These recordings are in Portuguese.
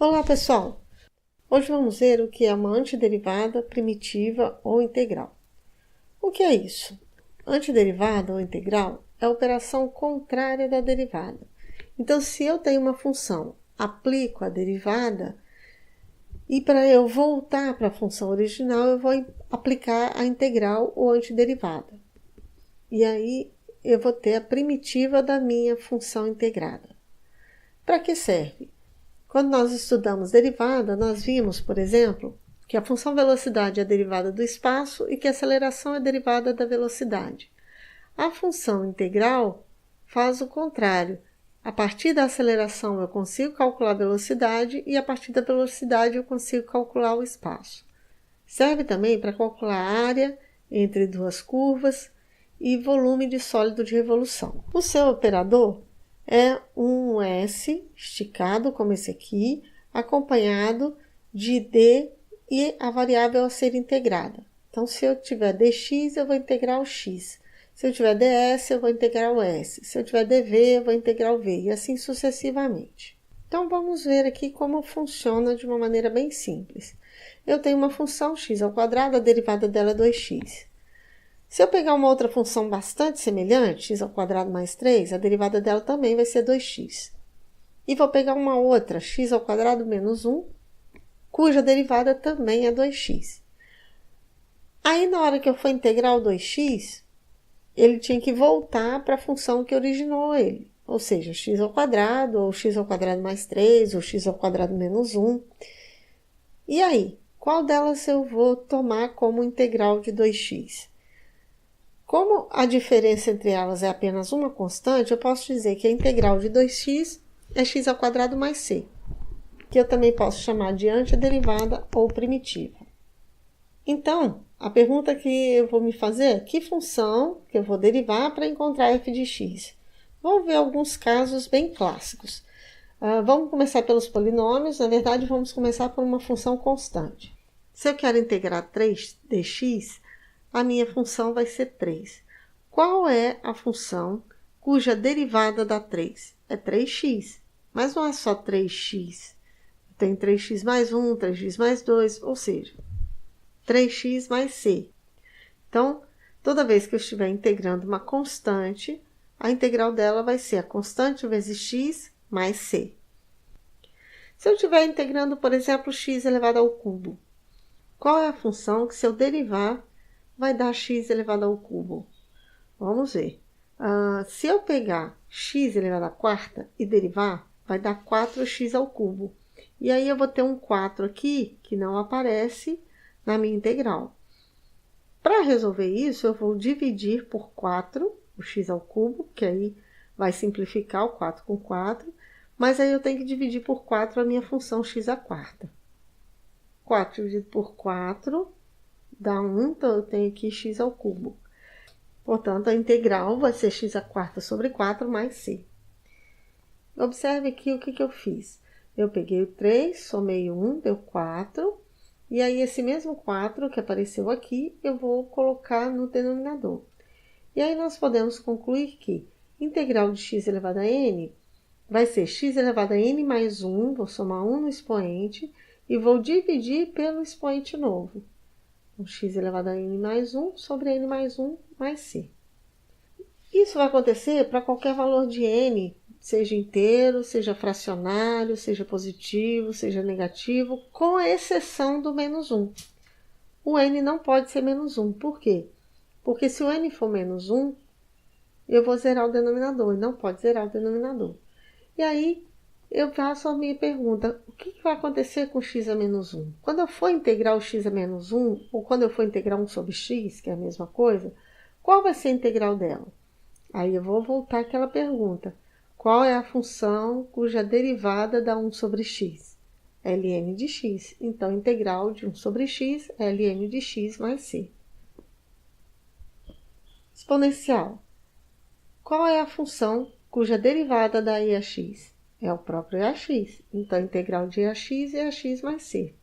Olá pessoal, hoje vamos ver o que é uma antiderivada, primitiva ou integral. O que é isso? Antiderivada ou integral é a operação contrária da derivada. Então, se eu tenho uma função, aplico a derivada, e para eu voltar para a função original, eu vou aplicar a integral ou antiderivada. E aí eu vou ter a primitiva da minha função integrada. Para que serve? Quando nós estudamos derivada, nós vimos, por exemplo, que a função velocidade é derivada do espaço e que a aceleração é derivada da velocidade. A função integral faz o contrário. A partir da aceleração eu consigo calcular a velocidade e a partir da velocidade eu consigo calcular o espaço. Serve também para calcular a área entre duas curvas e volume de sólido de revolução. O seu operador é um S esticado, como esse aqui, acompanhado de D e a variável a ser integrada. Então, se eu tiver dx, eu vou integrar o x. Se eu tiver ds, eu vou integrar o s. Se eu tiver dv, eu vou integrar o v, e assim sucessivamente. Então, vamos ver aqui como funciona de uma maneira bem simples. Eu tenho uma função x ao quadrado, a derivada dela é 2x. Se eu pegar uma outra função bastante semelhante, x ao quadrado mais 3, a derivada dela também vai ser 2x. E vou pegar uma outra, x ao quadrado menos 1, cuja derivada também é 2x. Aí, na hora que eu for integrar o 2x, ele tinha que voltar para a função que originou ele. Ou seja, x ao quadrado, ou x ao quadrado mais 3, ou x ao quadrado menos 1. E aí, qual delas eu vou tomar como integral de 2x? Como a diferença entre elas é apenas uma constante, eu posso dizer que a integral de 2x é x ao quadrado mais c, que eu também posso chamar de antiderivada ou primitiva. Então, a pergunta que eu vou me fazer é que função que eu vou derivar para encontrar f de x? Vamos ver alguns casos bem clássicos. Vamos começar pelos polinômios. Na verdade, vamos começar por uma função constante. Se eu quero integrar 3 dx, a minha função vai ser 3. Qual é a função cuja derivada dá 3? É 3x. Mas não é só 3x. Tem 3x mais 1, 3x mais 2, ou seja, 3x mais c. Então, toda vez que eu estiver integrando uma constante, a integral dela vai ser a constante vezes x mais c. Se eu estiver integrando, por exemplo, x elevado ao cubo, qual é a função que, se eu derivar, vai dar x elevado ao cubo? Vamos ver. Se eu pegar x elevado à quarta e derivar, vai dar 4x ao cubo. E aí eu vou ter um 4 aqui que não aparece na minha integral. Para resolver isso, eu vou dividir por 4 o x ao cubo, que aí vai simplificar o 4 com 4. Mas aí eu tenho que dividir por 4 a minha função x à quarta. 4 dividido por 4 dá 1, então eu tenho aqui x ao cubo. Portanto, a integral vai ser x à quarta sobre 4 mais c. Observe aqui o que eu fiz. Eu peguei o 3, somei 1, deu 4. E aí, esse mesmo 4 que apareceu aqui, eu vou colocar no denominador. E aí, nós podemos concluir que integral de x elevado a n vai ser x elevado a n mais 1, vou somar 1 no expoente, e vou dividir pelo expoente novo. X elevado a n mais 1 sobre n mais 1 mais c. Isso vai acontecer para qualquer valor de n, seja inteiro, seja fracionário, seja positivo, seja negativo, com a exceção do menos 1. O n não pode ser menos 1. Por quê? Porque se o n for menos 1, eu vou zerar o denominador, e não pode zerar o denominador. E aí, eu faço a minha pergunta, o que vai acontecer com x a menos 1? Quando eu for integrar o x a menos 1, ou quando eu for integrar 1 sobre x, que é a mesma coisa, qual vai ser a integral dela? Aí eu vou voltar àquela pergunta, qual é a função cuja derivada dá 1 sobre x? Ln de x. Então, a integral de 1 sobre x é ln de x mais c. Exponencial. Qual é a função cuja derivada dá e a x? É o próprio EAX. Então, a integral de EAX é EAX mais c.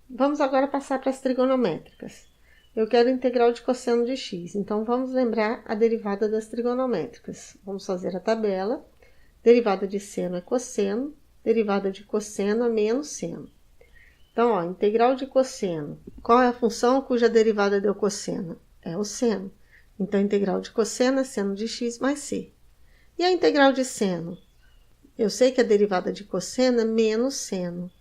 Vamos agora passar para as trigonométricas. Eu quero integral de cosseno de x. Então, vamos lembrar a derivada das trigonométricas. Vamos fazer a tabela. Derivada de seno é cosseno. derivada de cosseno é menos seno. Então, ó, integral de cosseno. Qual é a função cuja derivada deu cosseno? É o seno. Então, a integral de cosseno é seno de x mais c. E a integral de seno? Eu sei que a derivada de cosseno é menos seno.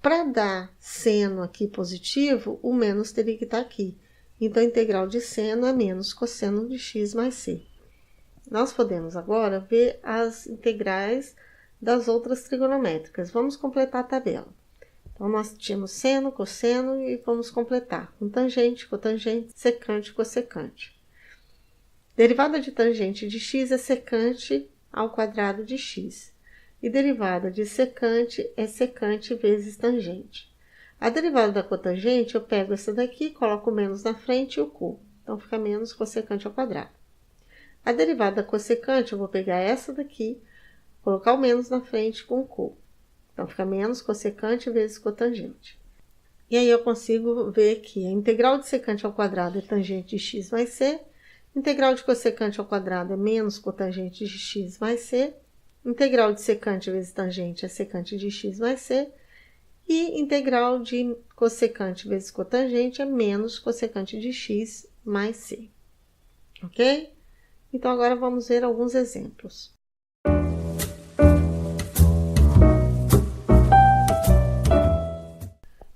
Para dar seno aqui positivo, o menos teria que estar aqui. Então, a integral de seno é menos cosseno de x mais c. Nós podemos agora ver as integrais das outras trigonométricas. Vamos completar a tabela. Então, nós tínhamos seno, cosseno e vamos completar com tangente, cotangente, secante, cossecante. Derivada de tangente de x é secante ao quadrado de x. E derivada de secante é secante vezes tangente. A derivada da cotangente, eu pego essa daqui, coloco o menos na frente e o cubo. Então, fica menos cossecante ao quadrado. A derivada da cossecante, eu vou pegar essa daqui, colocar o menos na frente com o cubo. Então, fica menos cossecante vezes cotangente. E aí, eu consigo ver que a integral de secante ao quadrado é tangente de x mais c, integral de cossecante ao quadrado é menos cotangente de x mais c, integral de secante vezes tangente é secante de x mais c, e integral de cossecante vezes cotangente é menos cossecante de x mais c. Ok? Então, agora vamos ver alguns exemplos.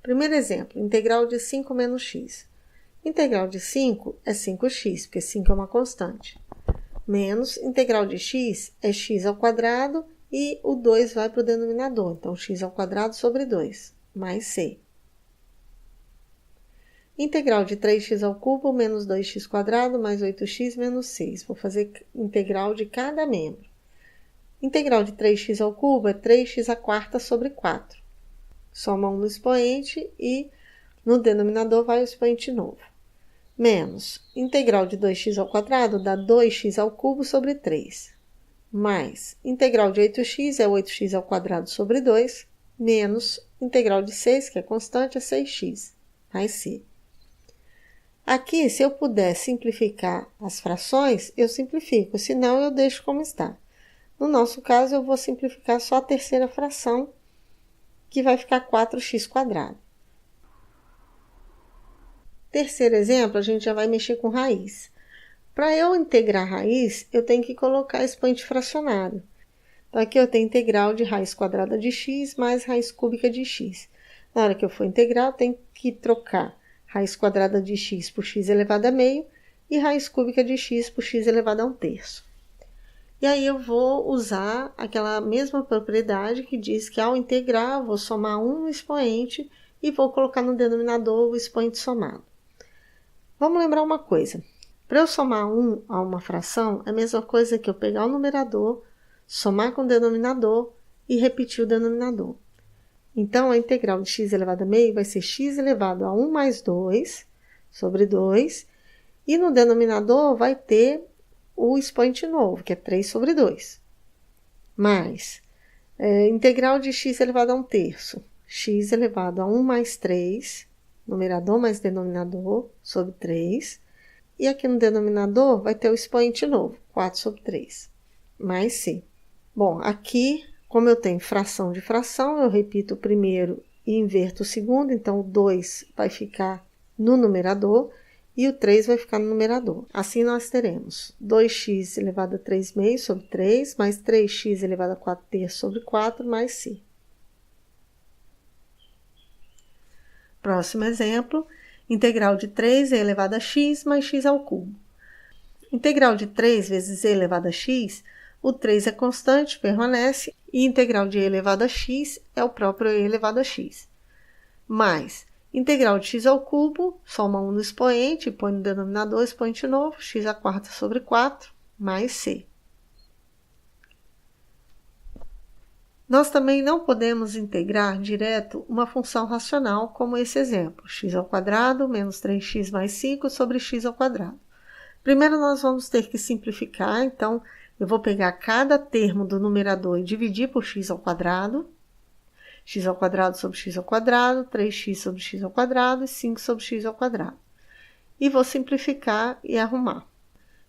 Primeiro exemplo, integral de 5 menos x. Integral de 5 é 5x, porque 5 é uma constante. Menos integral de x é x ao quadrado e o 2 vai para o denominador. Então, x ao quadrado sobre 2, mais c. Integral de 3x ao cubo menos 2x quadrado mais 8x menos 6. Vou fazer integral de cada membro. Integral de 3x ao cubo é 3x à quarta sobre 4. Soma 1 no expoente e no denominador vai o expoente novo. Menos integral de 2x ao quadrado dá 2x ao cubo sobre 3. Mais integral de 8x é 8x ao quadrado sobre 2. Menos integral de 6, que é constante, é 6x, mais c. Aqui, se eu puder simplificar as frações, eu simplifico, senão eu deixo como está. No nosso caso, eu vou simplificar só a terceira fração, que vai ficar 4x quadrado. Terceiro exemplo, a gente já vai mexer com raiz. Para eu integrar raiz, eu tenho que colocar expoente fracionário. Então, aqui eu tenho integral de raiz quadrada de x mais raiz cúbica de x. Na hora que eu for integrar, eu tenho que trocar raiz quadrada de x por x elevado a meio e raiz cúbica de x por x elevado a 1/3. E aí eu vou usar aquela mesma propriedade que diz que ao integrar, eu vou somar 1 no expoente e vou colocar no denominador o expoente somado. Vamos lembrar uma coisa. Para eu somar 1 a uma fração, é a mesma coisa que eu pegar o numerador, somar com o denominador e repetir o denominador. Então, a integral de x elevado a meio vai ser x elevado a 1 mais 2 sobre 2. E no denominador vai ter o expoente novo, que é 3 sobre 2. Mais integral de x elevado a 1/3. X elevado a 1 mais 3, numerador mais denominador, sobre 3. E aqui no denominador vai ter o expoente novo, 4 sobre 3, mais c. Bom, aqui, como eu tenho fração de fração, eu repito o primeiro e inverto o segundo. Então, o 2 vai ficar no numerador e o 3 vai ficar no numerador. Assim, nós teremos 2x elevado a 3/2 sobre 3, mais 3x elevado a 4/3 sobre 4, mais c. Próximo exemplo, integral de 3e elevado a x mais x ao cubo. Integral de 3 vezes e elevado a x, o 3 é constante, permanece, e integral de e elevado a x é o próprio e elevado a x. Mais integral de x ao cubo, soma 1 no expoente, põe no denominador expoente novo, x à quarta sobre 4, mais c. Nós também não podemos integrar direto uma função racional, como esse exemplo, x ao quadrado menos 3x mais 5 sobre x ao quadrado. Primeiro, nós vamos ter que simplificar, então, eu vou pegar cada termo do numerador e dividir por x ao quadrado sobre x ao quadrado, 3x sobre x ao quadrado e 5 sobre x ao quadrado. E vou simplificar e arrumar.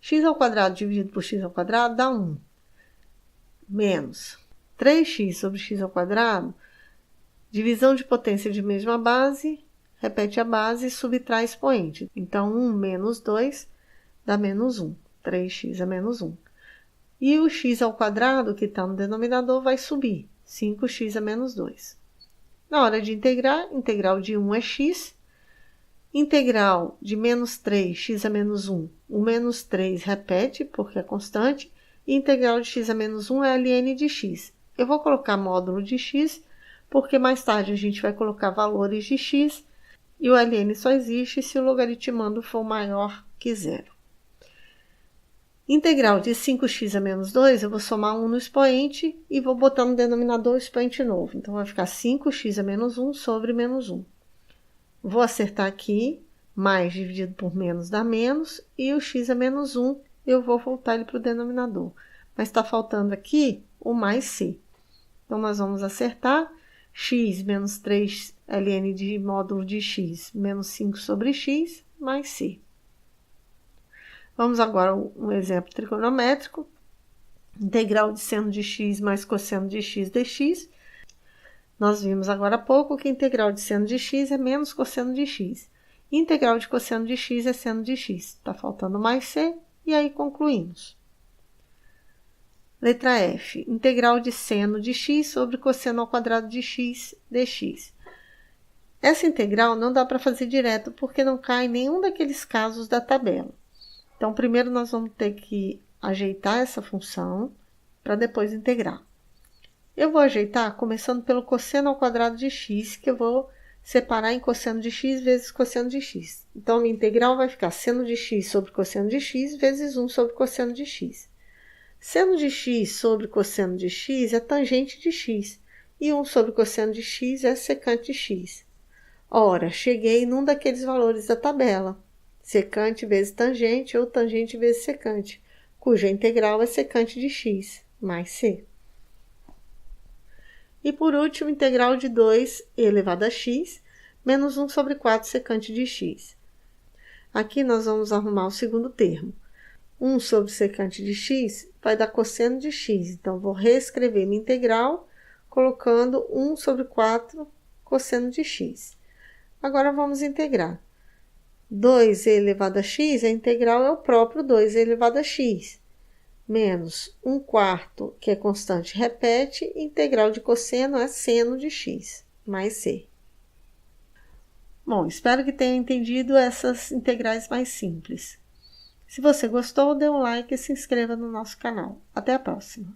X ao quadrado dividido por x ao quadrado dá 1. Menos 3x sobre x ao quadrado, divisão de potência de mesma base, repete a base e subtrai expoente. Então, 1 menos 2 dá menos 1. 3x é menos 1. E o x ao quadrado, que está no denominador, vai subir. 5x é menos 2. Na hora de integrar, integral de 1 é x. Integral de menos 3, x a menos 1. O menos 3 repete, porque é constante. E integral de x a menos 1 é ln de x. Eu vou colocar módulo de x, porque mais tarde a gente vai colocar valores de x. E o ln só existe se o logaritmando for maior que 0. Integral de 5x a menos 2, eu vou somar 1 no expoente e vou botar no denominador o expoente novo. Então, vai ficar 5x a menos 1 sobre menos 1. Vou acertar aqui, mais dividido por menos dá menos, e o x a menos 1, eu vou voltar ele para o denominador. Mas está faltando aqui o mais c. Então, nós vamos acertar x menos 3 ln de módulo de x menos 5 sobre x mais c. Vamos agora a um exemplo trigonométrico. Integral de seno de x mais cosseno de x dx. Nós vimos agora há pouco que integral de seno de x é menos cosseno de x. Integral de cosseno de x é seno de x. Está faltando mais c e aí concluímos. Letra F. Integral de seno de x sobre cosseno ao quadrado de x dx. Essa integral não dá para fazer direto porque não cai em nenhum daqueles casos da tabela. Então, primeiro nós vamos ter que ajeitar essa função para depois integrar. Eu vou ajeitar começando pelo cosseno ao quadrado de x, que eu vou separar em cosseno de x vezes cosseno de x. Então, a minha integral vai ficar seno de x sobre cosseno de x vezes 1 sobre cosseno de x. Seno de x sobre cosseno de x é tangente de x, e 1 sobre cosseno de x é secante de x. Ora, cheguei num daqueles valores da tabela. Secante vezes tangente ou tangente vezes secante, cuja integral é secante de x, mais c. E por último, integral de 2 elevado a x, menos 1 sobre 4 secante de x. Aqui nós vamos arrumar o segundo termo. 1 sobre secante de x vai dar cosseno de x, então vou reescrever minha integral, colocando 1 sobre 4 cosseno de x. Agora vamos integrar. 2e elevado a x, a integral é o próprio 2e elevado a x. Menos 1/4, que é constante, repete, integral de cosseno é seno de x, mais c. Bom, espero que tenha entendido essas integrais mais simples. Se você gostou, dê um like e se inscreva no nosso canal. Até a próxima!